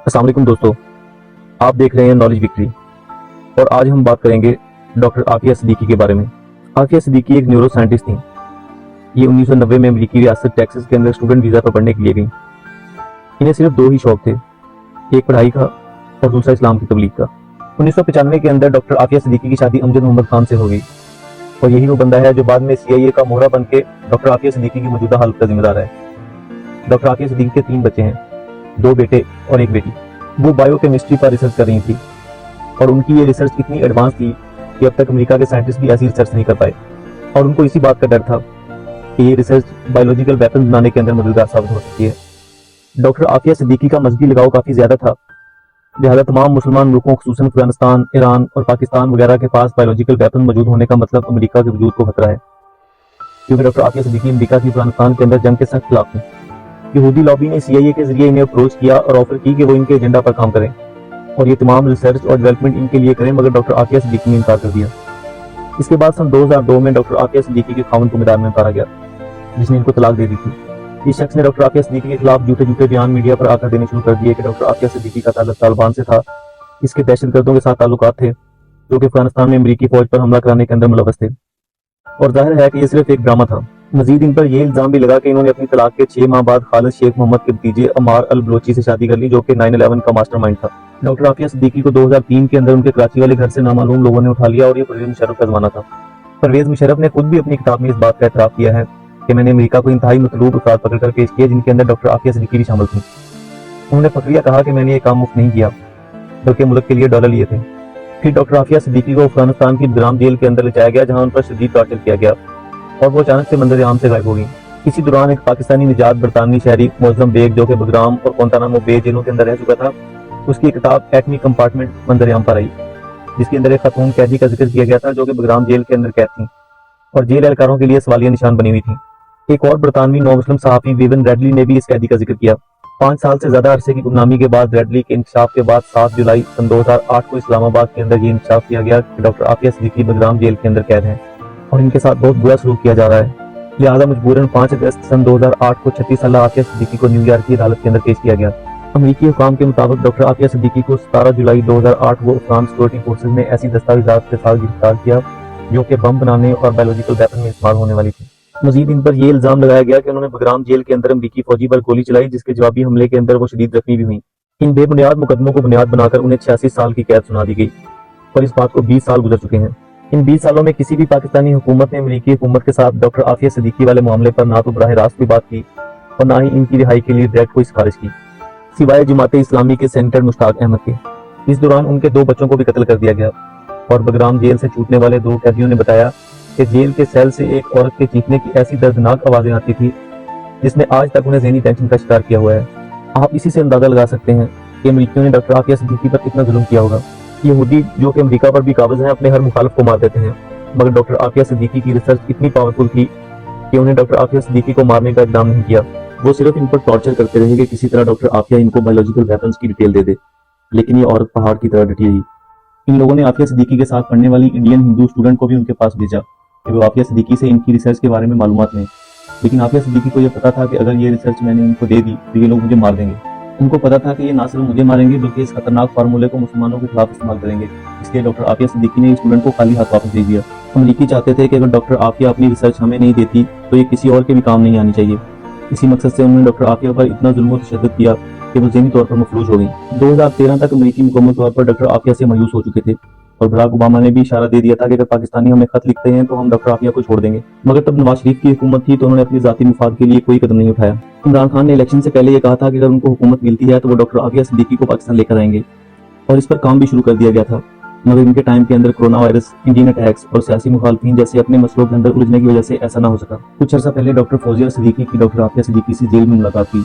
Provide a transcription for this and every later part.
السلام علیکم دوستو، آپ دیکھ رہے ہیں نالج وکٹری اور آج ہم بات کریں گے ڈاکٹر عافیہ صدیقی کے بارے میں۔ عافیہ صدیقی ایک نیورو سائنٹسٹ تھیں۔ یہ 1990 میں امریکی ریاست ٹیکساس کے اندر اسٹوڈنٹ ویزا پر پڑھنے کے لیے گئیں۔ انہیں صرف دو ہی شوق تھے، ایک پڑھائی کا اور دوسرا اسلام کی تبلیغ کا۔ 1995 کے اندر ڈاکٹر عافیہ صدیقی کی شادی امجد محمد خان سے ہو گئی اور یہی وہ بندہ ہے جو بعد میں CIA کا مہرہ بن کے ڈاکٹر عافیہ صدیقی کی موجودہ حالت کا ذمہ دار ہے۔ ڈاکٹر عافیہ صدیقی کے 3 بچے ہیں، 2 بیٹے اور 1 بیٹی۔ وہ بائیو کیمسٹری پر ریسرچ کر رہی تھی اور ان کی یہ ریسرچ اتنی ایڈوانس تھی کہ اب تک امریکہ کے سائنٹسٹ بھی ایسی ریسرچ نہیں کر پائے، اور ان کو اسی بات کا ڈر تھا کہ یہ ریسرچ بایولوجیکل ویپن بنانے کے اندر مددگار ثابت ہو سکتی ہے۔ ڈاکٹر عافیہ صدیقی کا مذہبی لگاؤ کافی زیادہ تھا، لہٰذا تمام مسلمان ملکوں خصوصاً افغانستان، ایران اور پاکستان وغیرہ کے پاس بایولوجیکل ویپن موجود ہونے کا مطلب امریکہ کے وجود کو خطرہ ہے، کیونکہ ڈاکٹر عافیہ صدیقی امریکہ کی افغانستان کے اندر جنگ کے سخت خلاف تھے۔ یہودی لابی نے CIA کے ذریعے انہیں اپروچ کیا اور آفر کی کہ وہ ان کے ایجنڈا پر کام کریں اور یہ تمام ریسرچ اور ڈیولپمنٹ ان کے لیے کریں، مگر ڈاکٹر عافیہ صدیقی نے انکار کر دیا۔ اس کے بعد سن 2002 میں ڈاکٹر عافیہ صدیقی کے خاوند کو میدان میں اتارا گیا، جس نے ان کو طلاق دے دی تھی۔ اس شخص نے ڈاکٹر عافیہ صدیقی کے خلاف جھوٹے بیان میڈیا پر آ کر دینے شروع کر دیے کہ ڈاکٹر عافیہ صدیقی کا تعلق طالبان سے تھا، اس کے دہشت گردوں کے ساتھ تعلقات تھے جو کہ افغانستان میں امریکی فوج پر حملہ کرانے کے اندر ملوث تھے، اور ظاہر ہے کہ یہ صرف ایک ڈرامہ تھا۔ مزید ان پر یہ الزام بھی لگا کہ انہوں نے اپنی طلاق کے 6 ماہ بعد خالد شیخ محمد کے بھتیجے عمار البلوچی سے شادی کر لی، جو کہ 9/11 کا ماسٹر مائنڈ تھا۔ ڈاکٹر عافیہ صدیقی کو 2003 کے اندر ان کے کراچی والے گھر سے نامعلوم لوگوں نے اٹھا لیا اور یہ پرویز مشرف کا زمانہ تھا۔ پرویز مشرف نے خود بھی اپنی کتاب میں اس بات کا اعتراف کیا ہے کہ میں نے امریکہ کو انتہائی مطلوب افراد پکڑ کر پیش کیے، جن کے اندر ڈاکٹر عافیہ صدیقی بھی شامل تھیں۔ انہوں نے فخریہ کہا کہ میں نے یہ کام مفت نہیں کیا بلکہ ملک کے لیے ڈالر لیے تھے۔ پھر ڈاکٹر عافیہ صدیقی کو افغانستان کی بگرام جیل کے اندر لے جایا گیا، جہاں ان پر شدید ٹارچر کیا گیا اور وہ اچانک سے منظر عام سے غائب ہو گئی۔ اسی دوران ایک پاکستانی نژاد برطانوی شہری معظم بیگ، جو کہ بگرام اور گوانتانامو بے جیلوں کے اندر رہ چکا تھا، اس کی کتاب ایٹمی کمپارٹمنٹ منظر عام پر آئی، جس کے اندر ایک خاتون قیدی کا ذکر کیا گیا تھا جو کہ بگرام جیل کے اندر قید تھیں اور جیل اہلکاروں کے لیے سوالیہ نشان بنی ہوئی تھیں۔ ایک اور برطانوی نو مسلم صحافی ویون ریڈلی نے بھی اس قیدی کا ذکر کیا۔ 5 سال سے زیادہ عرصے کی گمنامی کے بعد ریڈلی کے انکشاف کے بعد 7 جولائی سن 2008 کو اسلام آباد کے اندر یہ انکشاف کیا گیا کہ ڈاکٹر عافیہ صدیقی بگرام جیل کے اندر قید ہیں اور ان کے ساتھ بہت برا سلوک کیا جا رہا ہے، لہٰذا مجبوراً 5 اگست سن 2008 کو 36 سالہ عافیہ صدیقی کو نیو یارک کی عدالت کے اندر پیش کیا گیا۔ امریکی حکام کے مطابق ڈاکٹر عافیہ صدیقی کو 17 جولائی 2008 کو افغان سیکورٹی فورسز نے ایسی دستاویزات کے ساتھ گرفتار کیا جو کہ بم بنانے اور بایولوجیکل ویپن میں استعمال ہونے والی تھی۔ مزید ان پر یہ الزام لگایا گیا کہ انہوں نے بگرام جیل کے اندر امریکی فوجی پر گولی چلائی، جس کے جوابی حملے کے اندر وہ شدید زخمی بھی ہوئیں۔ ان بے بنیاد مقدموں کو بنیاد بنا کر انہیں 86 سال کی قید سنا دی گئی اور اس بات کو 20 سال گزر چکے ہیں۔ ان 20 سالوں میں کسی بھی پاکستانی حکومت نے امریکی حکومت کے ساتھ ڈاکٹر عافیہ صدیقی والے معاملے پر نہ تو براہ راست کوئی بات کی اور نہ ہی ان کی رہائی کے لیے ڈائریکٹ کوئی سفارش کی، سوائے جماعت اسلامی کے سینیٹر مشتاق احمد کے۔ اس دوران ان کے 2 بچوں کو بھی قتل کر دیا گیا اور بگرام جیل سے چھوٹنے والے 2 قیدیوں نے بتایا کہ جیل کے سیل سے ایک عورت کے چیخنے کی ایسی دردناک آوازیں آتی تھی جس نے آج تک انہیں ذہنی ٹینشن کا شکار کیا ہوا ہے۔ آپ اسی سے اندازہ لگا سکتے ہیں کہ امریکیوں نے ڈاکٹر عافیہ صدیقی پر کتنا ظلم کیا ہوگا۔ یہودی جو کہ امریکہ پر بھی قابض ہیں اپنے ہر مخالف کو مار دیتے ہیں، مگر ڈاکٹر عافیہ صدیقی کی ریسرچ اتنی پاورفل تھی کہ انہیں ڈاکٹر عافیہ صدیقی کو مارنے کا اقدام نہیں کیا۔ وہ صرف ان پر ٹارچر کرتے رہے کہ کسی طرح ڈاکٹر عافیہ ان کو بایولوجیکل ویپنز کی ڈیٹیل دے دے، لیکن یہ عورت پہاڑ کی طرح ڈٹی رہی۔ ان لوگوں نے عافیہ صدیقی کے ساتھ پڑھنے والی انڈین ہندو اسٹوڈنٹ کو بھی ان کے پاس بھیجا کہ وہ عافیہ صدیقی سے ان کی ریسرچ کے بارے میں معلومات لیں، لیکن عافیہ صدیقی کو یہ پتا تھا کہ اگر یہ ریسرچ میں نے ان کو دے دی تو یہ لوگ مجھے مار دیں گے۔ ان کو پتا تھا کہ یہ نہ صرف مجھے ماریں گے بلکہ اس خطرناک فارمولے کو مسلمانوں کے خلاف استعمال کریں گے، اس لیے ڈاکٹر عافیہ صدیقی نے اسٹوڈنٹ کو خالی ہاتھ واپس بھیج دیا۔ امریکی چاہتے تھے کہ اگر ڈاکٹر عافیہ اپنی ریسرچ ہمیں نہیں دیتی تو یہ کسی اور کے بھی کام نہیں آنی چاہیے۔ اسی مقصد سے انہوں نے ڈاکٹر عافیہ پر اتنا ظلم و تشدد کیا کہ وہ ذہنی طور پر مفلوج ہو گئی۔ 2013 تک امریکی مکمل طور پر ڈاکٹر عافیہ سے مایوس ہو چکے تھے اور براک اوباما نے بھی اشارہ دے دیا تھا کہ اگر پاکستانی ہمیں خط لکھتے ہیں تو ہم ڈاکٹر عافیہ کو چھوڑ دیں گے، مگر تب نواز شریف کی حکومت تھی تو انہوں نے اپنی ذاتی مفاد کے لیے کوئی قدم نہیں اٹھایا۔ عمران خان نے الیکشن سے پہلے یہ کہا تھا کہ اگر ان کو حکومت ملتی ہے تو وہ ڈاکٹر عافیہ صدیقی کو پاکستان لے کر آئیں گے، اور اس پر کام بھی شروع کر دیا گیا تھا، مگر ان کے ٹائم کے اندر کورونا وائرس، انڈین اٹیکس اور سیاسی مخالفین جیسے اپنے مسئلوں کے اندر الجھنے کی وجہ سے ایسا نہ ہو سکا۔ کچھ عرصہ پہلے ڈاکٹر فوزیہ صدیقی کی ڈاکٹر عافیہ صدیقی سے جیل میں ملاقات ہوئی۔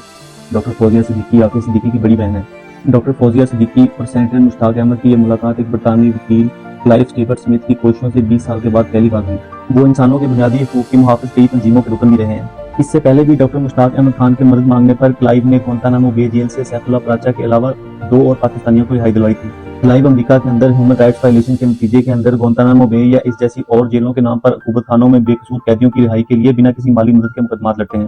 ڈاکٹر فوزیہ صدیقی عافیہ صدیقی کی بڑی بہن ہے۔ ڈاکٹر فوزیہ صدیقی اور سینیٹر مشتاق احمد کی یہ ملاقات ایک برطانوی وکیل کلائیو اسٹیورٹ سمتھ کی کوششوں سے 20 سال کے بعد پہلی بار ہوئی۔ وہ انسانوں کے بنیادی حقوق کی محافظ کئی تنظیموں کے رکن بھی رہے ہیں۔ اس سے پہلے بھی ڈاکٹر مشتاق احمد خان کے مدد مانگنے پر کلائیو نے گوانتانامو بے جیل سے سیف اللہ پراچا کے علاوہ 2 اور پاکستانیوں کو رہائی دلوائی تھی۔ کلائیو امریکہ کے اندر ہیومن رائٹس وائلیشن کے نتیجے کے اندر گوانتانامو بے یا اس جیسی اور جیلوں کے نام پر عقوبت خانوں میں بے قصور قیدیوں کی رہائی کے لیے بنا کسی مالی مدد کے مقدمات لڑتے ہیں۔